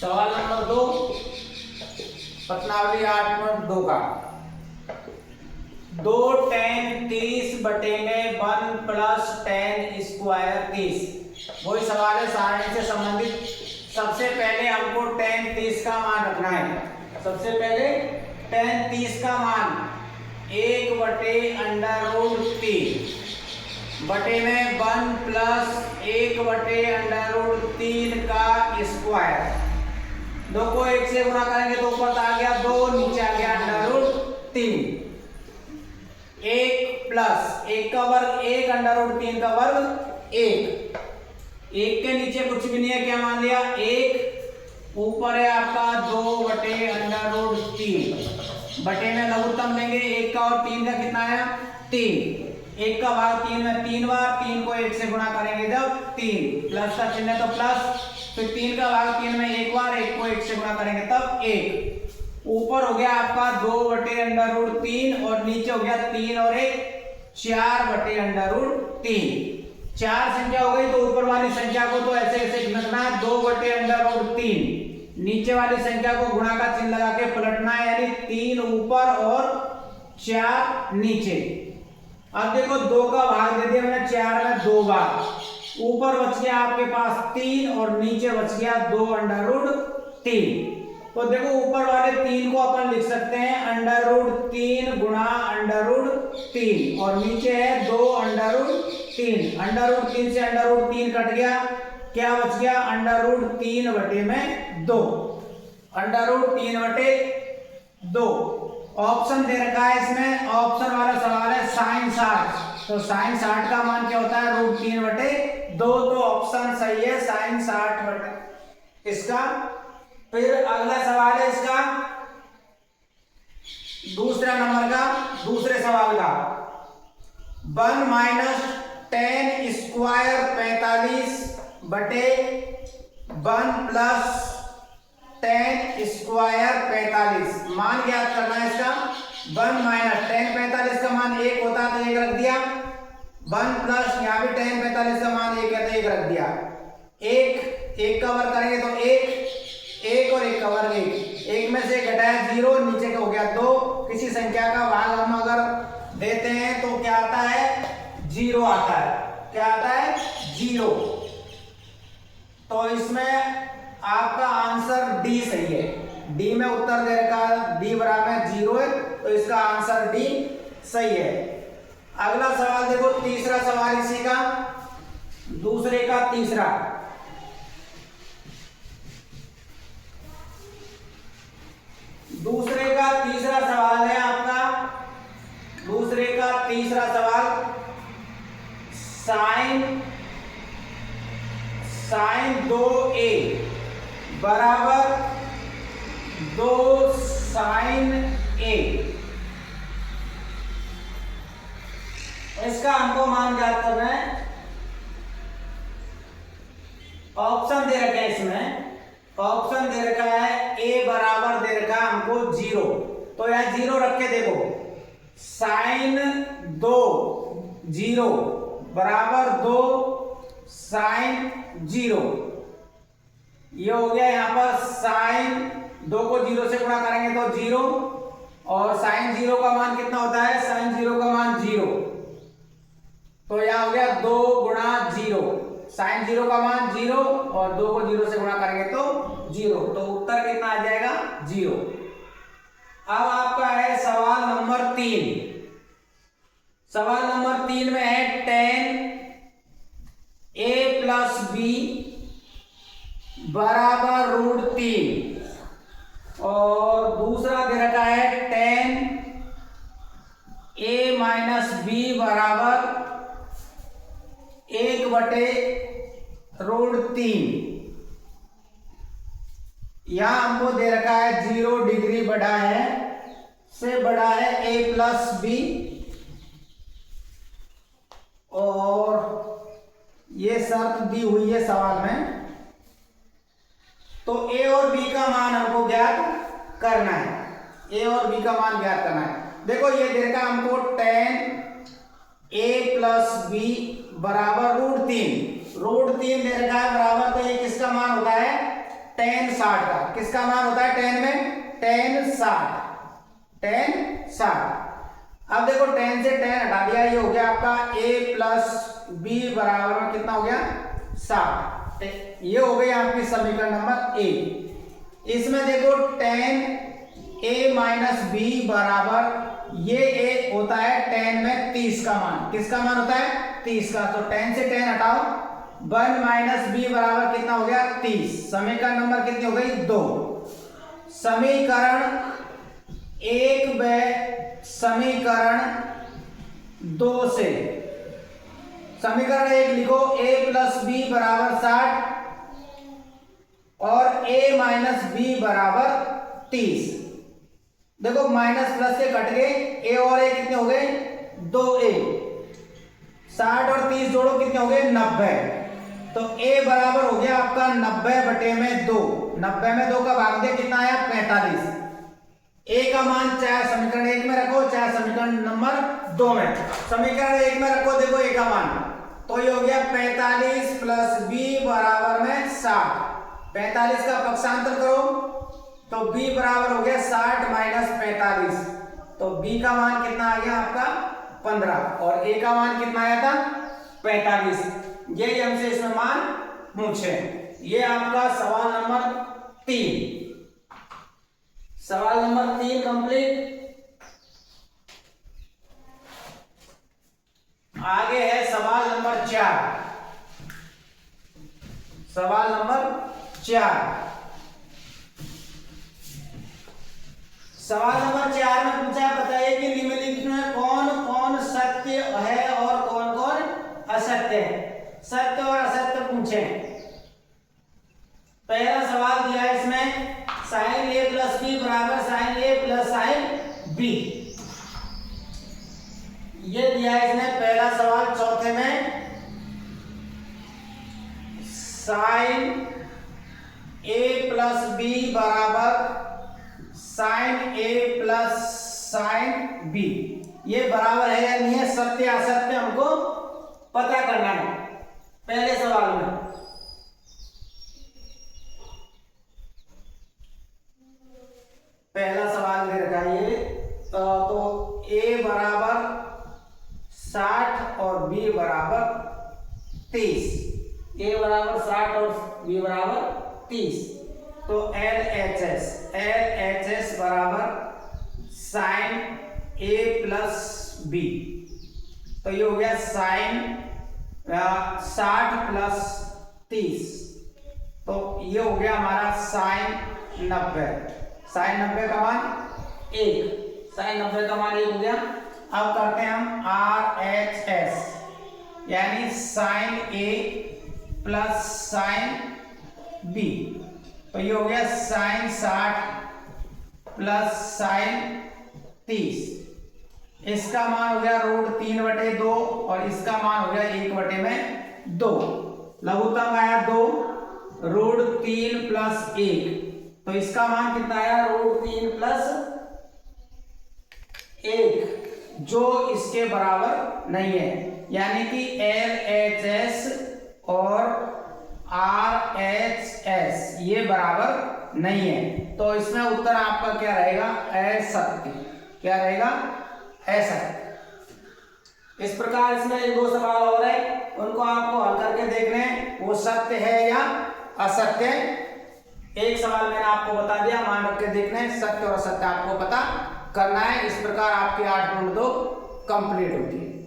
सवाल नंबर 2 प्रश्नावली 8.2 का 2 tan 30 बटे में 1 प्लस tan स्क्वायर 30। वही सवाल है सारणी से संबंधित। सबसे पहले हमको tan 30 का मान रखना है। सबसे पहले tan 30 का मान 1 बटे अंडर रूट 3 बटे में 1 प्लस 1 बटे अंडर रूट 3 का स्क्वायर। 2 को 1 से गुणा करेंगे तो ऊपर आ गया 2, नीचे आ गया अंडर रूट 3। 1 प्लस 1 का वर्ग 1, अंडर रूट 3 का वर्ग 1। 1 के नीचे कुछ भी नहीं है, क्या मान लिया 1। ऊपर है आपका 2 बटे अंडर रूट 3 बटे में लघुत्तम लेंगे 1 का और 3 का कितना आया 3। 1 का भाग 3 में 3 बार, 3 को 1 से गुणा करेंगे जब 3 प्लस का चिन्ह तो प्लस, फिर 3 का भाग 3 में 1 बार, 1 को 1 से गुणा करेंगे तब 1। ऊपर हो गया आपका 2 बटे अंडर रूट 3 और नीचे हो गया 3 और 1 4 बटे अंडर रूट 3। 4 संख्या हो गई तो ऊपर वाली संख्या को तो ऐसे ऐसे लिखना है 2 बटे अंडर रूट 3, नीचे वाली संख्या को गुणा का चिन्ह लगा के पलटना है, यानी 3 ऊपर और 4 नीचे। अब देखो 2 का भाग दे दिया मैंने 4 में 2 बार, ऊपर बच गया आपके पास 3 और नीचे बच गया 2 अंडर रूट 3। तो देखो ऊपर वाले 3 को अपन लिख सकते हैं अंडर रूट 3 गुणा अंडर रूट 3 और नीचे है 2 अंडर रूट 3। अंडर रूट 3 से अंडर रूट 3 कट गया, क्या बच गया अंडर रूट 3 बटे में 2। अंडर रूट 3 बटे 2। ऑप्शन दे रखा है इसमें, ऑप्शन वाला सवाल है साइन 60, तो साइन 60 का मान क्या होता है रूट 3 बटे 2, तो ऑप्शन सही है साइन 60 बटे इसका। फिर अगला सवाल है इसका दूसरा नंबर का, दूसरे सवाल का 1 माइनस tan स्क्वायर 45 बटे 1 प्लस tan स्क्वायर 45। मान ज्ञात करना है इसका। 1 माइनस tan 45 का मान 1 होता तो 1 रख दिया, 1 प्लस यहाँ भी tan 45 का मान 1 है तो 1 रख दिया। 1 का वर्ग करेंगे तो 1 और 1 का वर्ग 1 में से घटाया 0, नीचे का हो गया 2। किसी संख्या का भाग हम अगर देते हैं तो क्या आता है 0 आता है। क्या आता है 0। तो इसमें आपका आंसर डी सही है। डी में उत्तर दे रखा है, डी बराबर 0 है, तो इसका आंसर डी सही है। अगला सवाल देखो, तीसरा सवाल इसी का, दूसरे का तीसरा। दूसरे का तीसरा सवाल है आपका, दूसरे का तीसरा सवाल साइन 2a बराबर 2 साइन a। इसका हमको मान ज्ञात करना है। ऑप्शन दे रखा है इसमें, ऑप्शन दे रखा है a बराबर दे रखा है हमको 0, तो यहां 0 रख के देखो साइन 2 0 बराबर 2 साइन 0। ये हो गया यहाँ पर साइन 2 को 0 से गुणा करेंगे तो 0, और साइन 0 का मान कितना होता है साइन 0 का मान 0, तो यहाँ हो गया 2 गुणा 0। साइन 0 का मान 0 और 2 को 0 से गुणा करेंगे तो 0, तो उत्तर कितना आ जाएगा 0। अब आपका है सवाल नंबर 3। सवाल नंबर 3 में है tan a प्लस b बराबर रूट 3, और दूसरा दे रखा है tan a माइनस b बराबर 1 बटे रूट 3। यहां हमको दे रखा है 0 डिग्री बड़ा है से बड़ा है a प्लस बी, और ये शर्त दी हुई है सवाल में। तो a और b का मान हमको ज्ञात करना है, a और b का मान ज्ञात करना है। देखो ये दे रखा हमको tan a प्लस b बराबर रूट 3 दे रखा है बराबर, तो ये किसका मान होता है tan 60 का। किसका मान होता है tan में? tan 60, tan 60। अब देखो tan से tan हटा दिया, ये हो गया आपका a प्लस b बराबर में कितना हो गया? 60। ये हो गई आपकी समीकरण नंबर ए। इसमें देखो tan a माइनस बी बराबर ये a होता है tan में 30 का मान। किसका मान होता है? 30 का। तो tan से tan हटाओ, 1 माइनस बी बराबर कितना हो गया? 30। समीकरण नंबर कितनी हो गई? 2। समीकरण 1 व समीकरण 2 से समीकरण 1 लिखो, a प्लस बी बराबर 60 और a माइनस बी बराबर 30। देखो माइनस प्लस से कट गए, a और a कितने हो गए? 2a। 60 और 30 जोड़ो, कितने हो गए? 90। तो a बराबर हो गया आपका 90 बटे में 2। 90 में 2 का भाग दिया, कितना आया? 45। a का मान चाहे समीकरण 1 में रखो चाहे समीकरण नंबर 2 में। समीकरण 1 में रखो, देखो a का मान, तो ये हो गया 45 प्लस b बराबर में 60। 45 का पक्षांतर करो तो b बराबर हो गया 60 माइनस 45। तो b का मान कितना आ गया आपका? 15। और a का मान कितना आया था? 45। ये हमसे इसमें मान पूछे। ये आपका सवाल नंबर 3। सवाल नंबर 3 कंप्लीट। आगे है सवाल नंबर 4। सवाल नंबर 4। सवाल नंबर 4 में पूछा, बताइए कि निम्नलिखित में कौन कौन सत्य है और कौन कौन असत्य है। सत्य और असत्य पूछे। पहला सवाल दिया है इसमें, साइन a प्लस बी बराबर sine a plus sine b। ये दिया है इसने पहला सवाल। चौथे में साइन a प्लस बी बराबर sine a plus sine b। ये बराबर है या नहीं है, सत्य असत्य हमको पता करना है पहले सवाल में। पहला सवाल दे रखा है ये, तो a बराबर 60 और b बराबर 30। a बराबर 60 और b बराबर 30। तो LHS बराबर साइन a प्लस b। तो ये हो गया साइन 60 प्लस 30। तो ये हो गया हमारा साइन 90। साइन 90 का मान 1। साइन 90 का मान 1 हो गया। अब करते हैं हम RHS, यानी sine A plus sine B। तो ये हो गया साइन 60 प्लस साइन 30। इसका मान हो गया √3/2 और इसका मान हो गया 1/2। लघुत्तम आया 2, √3 प्लस 1। तो इसका मान कितना आया? √3 प्लस 1, जो इसके बराबर नहीं है। यानी कि LHS और RHS ये बराबर नहीं है। तो इसमें उत्तर आपका क्या रहेगा? असत्य। क्या रहेगा? असत्य। इस प्रकार इसमें 1-2 सवाल और है, उनको आपको हल करके देखने हैं वो सत्य है या असत्य। एक सवाल मैंने आपको बता दिया, मान रख के देखना है, सत्य और असत्य आपको पता करना है। इस प्रकार आपकी 8.2 कंप्लीट होती है।